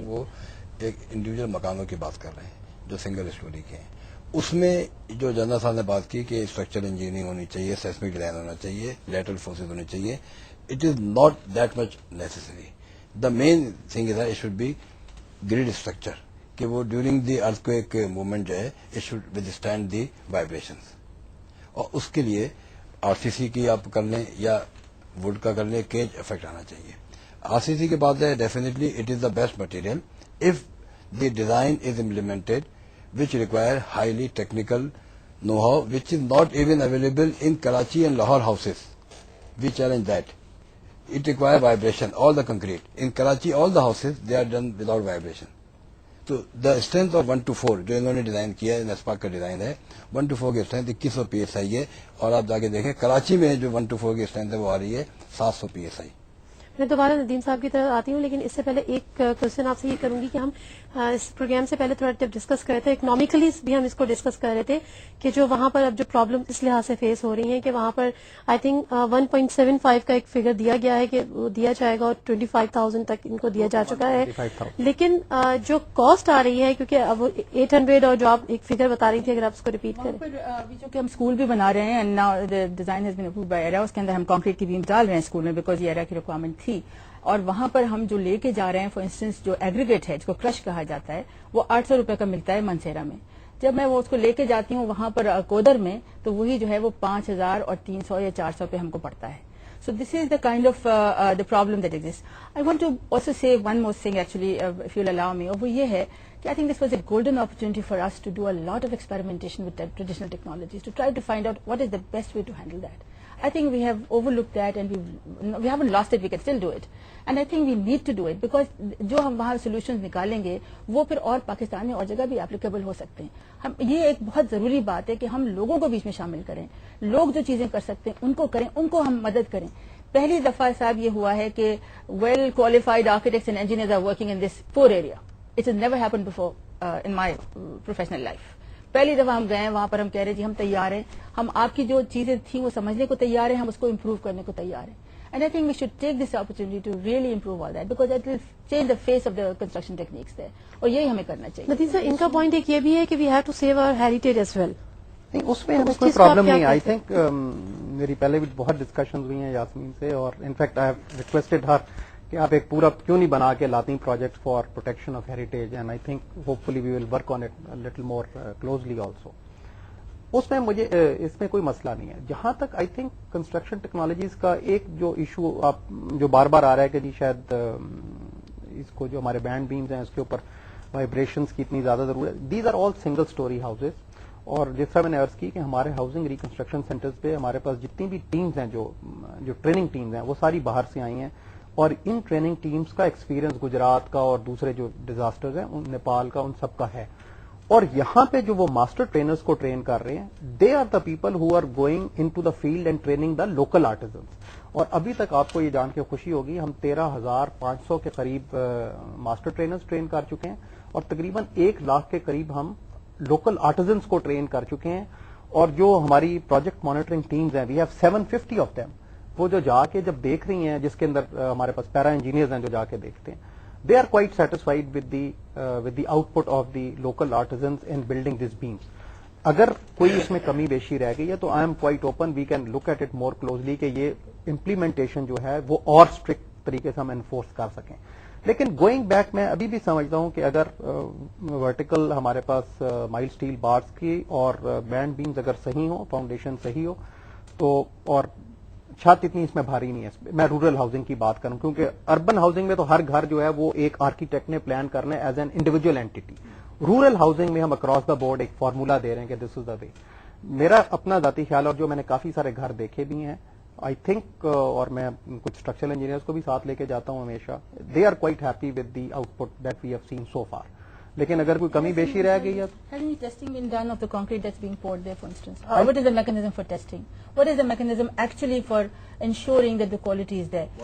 وہ ایک انڈیویجل مکانوں کی بات کر رہے ہیں جو سنگل اسٹوری کے ہیں. اس میں جو جنرل صاحب نے بات کی کہ اسٹرکچرل انجینئرنگ ہونی چاہیے, سیسمک ڈیزائن ہونا چاہیے, لیٹرل فورسز ہونے چاہیے, it is not that much necessary. The main thing is it should be grade structure کہ وہ ڈیورنگ دی ارتھکویک موومنٹ جو ہے it should withstand the vibrations. اور اس کے لیے آر سی سی کی آپ کر لیں یا ووڈ کا کر لیں, کیج افیکٹ آنا چاہیے. آر سی سی کے بعد ہے definitely it is the best material if the design is implemented which require highly technical know-how which is not even available in Karachi and Lahore houses. We challenge that. It requires vibration, all the concrete. In Karachi, all the houses, they are done without vibration. So the strength of 1 to 4 جو انہوں نے design کیا ہے, نیسپاک کا design ہے, 1 to 4 کی strength 2100 PSI ہے. اور آپ جا کے دیکھیں کراچی میں جو 1 to 4 کی اسٹرینتھ ہے وہ آ رہی ہے 700 PSI. میں دوبارہ ندیم صاحب کی طرف آتی ہوں, لیکن اس سے پہلے ایک کوشچن آپ سے یہ کروں گی کہ ہم اس پروگرام سے پہلے تھوڑا جب ڈسکس کر رہے تھے, اکنامیکلی بھی ہم اس کو ڈسکس کر رہے تھے کہ جو وہاں پر اب جو پرابلم اس لحاظ سے فیس ہو رہی ہیں کہ وہاں پر آئی تھنک 1.75 کا ایک فگر دیا گیا ہے کہ وہ دیا جائے گا اور 25,000 تک ان کو دیا جا چکا ہے. لیکن جو کاسٹ آ رہی ہے, کیونکہ اب 800 اور جو آپ ایک فگر بتا رہی تھی, اگر آپ اس کو ریپیٹ کریں. جو کہ ہم اسکول بھی بنا رہے ہیں design has been approved by ERA, اس کے اندر ہم کانکریٹ کی بیم ڈال رہے ہیں اسکول میں بیکاز یہ ایرا کی ریکوائرمنٹ تھی. اور وہاں پر ہم جو لے کے جا رہے ہیں, فار انسٹنس جو ایگریگیٹ ہے جس کو کرش کہا جاتا ہے, وہ 800 روپے کا ملتا ہے منسیرا میں. جب میں وہ اس کو لے کے جاتی ہوں وہاں پر کودر میں, تو وہی جو ہے وہ 5,000 اور 300 یا 400 پہ ہم کو پڑتا ہے. So this is the kind of the problem that exists. I want to also say one more thing actually, if you'll allow me. اور وہ یہ ہے کہ I think this was a golden opportunity for us to do a lot of experimentation with traditional technologies to try to find out what is the best way to handle that. I think we have overlooked that and we haven't lost it, we can still do it. And I think we need to do it because جو ہم وہاں solutions نکالیں گے وہ پھر اور پاکستان میں اور جگہ بھی applicable ہو سکتے ہیں. ہم یہ ایک بہت ضروری بات ہے کہ ہم لوگوں کو بیچ میں شامل کریں, لوگ جو چیزیں کر سکتے ہیں ان کو کریں, ان کو ہم مدد کریں. پہلی دفعہ صاحب یہ ہوا ہے کہ well qualified architects and engineers are working in this poor area. It has never happened before in my professional life. پہلی دفعہ ہم گئے وہاں پر, ہم کہہ رہے جی ہم تیار ہیں, ہم آپ کی جو چیزیں تھیں وہ سمجھنے کو تیار ہیں, ہم اس کو امپروو کرنے کو تیار ہیں. And I think we should take this opportunity to really improve all that because it will change the face of the construction techniques there, اور یہی ہمیں کرنا چاہیے. ندیم صاحب ان کا پوائنٹ ایک یہ بھی ہے کہ we have to save our heritage as well. اس میں ہمیں کوئی پرابلم نہیں. آئی تھنک میری پہلے بھی بہت ڈسکشن ہوئی ہیں یاسمین سے, اور in fact I have requested her کہ آپ ایک پورا کیوں نہیں بنا کے لاتی project for protection of heritage, and I think hopefully we will work on it little more closely also. اس میں مجھے اس میں کوئی مسئلہ نہیں ہے. جہاں تک آئی تھنک کنسٹرکشن ٹیکنالوجیز کا ایک جو ایشو آپ جو بار بار آ رہا ہے کہ جی شاید اس کو جو ہمارے بینڈ بیمز ہیں اس کے اوپر وائبریشنس کی اتنی زیادہ ضرورت ہے. These are all single storey houses, اور جس طرح میں نے عرض کی کہ ہمارے ہاؤسنگ ریکنسٹرکشن سینٹرز پہ ہمارے پاس جتنی بھی ٹیمز ہیں جو ٹریننگ ٹیمز ہیں وہ ساری باہر سے آئی ہیں, اور ان ٹریننگ ٹیمز کا ایکسپیرینس گجرات کا اور دوسرے جو ڈیزاسٹرز ہیں نیپال کا, ان سب کا ہے. اور یہاں پہ جو وہ ماسٹر ٹرینرز کو ٹرین کر رہے ہیں, they are the people who are going into the field and training the local artisans. اور ابھی تک آپ کو یہ جان کے خوشی ہوگی ہم 13,500 کے قریب ماسٹر ٹرینرز ٹرین کر چکے ہیں, اور تقریباً 1 لاکھ کے قریب ہم لوکل آرٹیزنس کو ٹرین کر چکے ہیں. اور جو ہماری پروجیکٹ مانیٹرنگ ٹیمز ہیں, وی ہیو 750 آف دیم, وہ جو جا کے جب دیکھ رہی ہیں, جس کے اندر ہمارے پاس پیرا انجینئرز ہیں جو جا کے دیکھتے ہیں, they are quite satisfied with the output of the local artisans in building these beams. اگر کوئی اس میں کمی بیشی رہ گئی ہے تو I am quite open, we can look at it more closely کہ یہ implementation جو ہے وہ اور strict طریقے سے ہم انفورس کر سکیں. لیکن گوئنگ بیک میں ابھی بھی سمجھتا ہوں کہ اگر ورٹیکل ہمارے پاس مائل اسٹیل بارس کی اور بینڈ بیمز اگر صحیح ہو, فاؤنڈیشن صحیح ہو, تو اور چھت اتنی اس میں بھاری نہیں ہے. میں رورل ہاؤسنگ کی بات کروں کیونکہ اربن ہاؤسنگ میں تو ہر گھر جو ہے وہ ایک آرکیٹیکٹ نے پلان کرنا ہے as an individual entity. Rural housing میں ہم اکراس دا بورڈ ایک فارمولا دے رہے ہیں کہ دس از دا وے. میرا اپنا ذاتی خیال, اور جو میں نے کافی سارے گھر دیکھے بھی ہیں آئی تھنک, اور میں کچھ اسٹرکچرل انجینئرس کو بھی ساتھ لے کے جاتا ہوں ہمیشہ, they are quite happy with the output that we have seen so far. لیکن اگر کوئی کمی بیشی رہ گئی ہے, Has any testing been done of the concrete that's being poured there, for instance? What is the mechanism for testing? What is the mechanism actually for ensuring that the quality is there?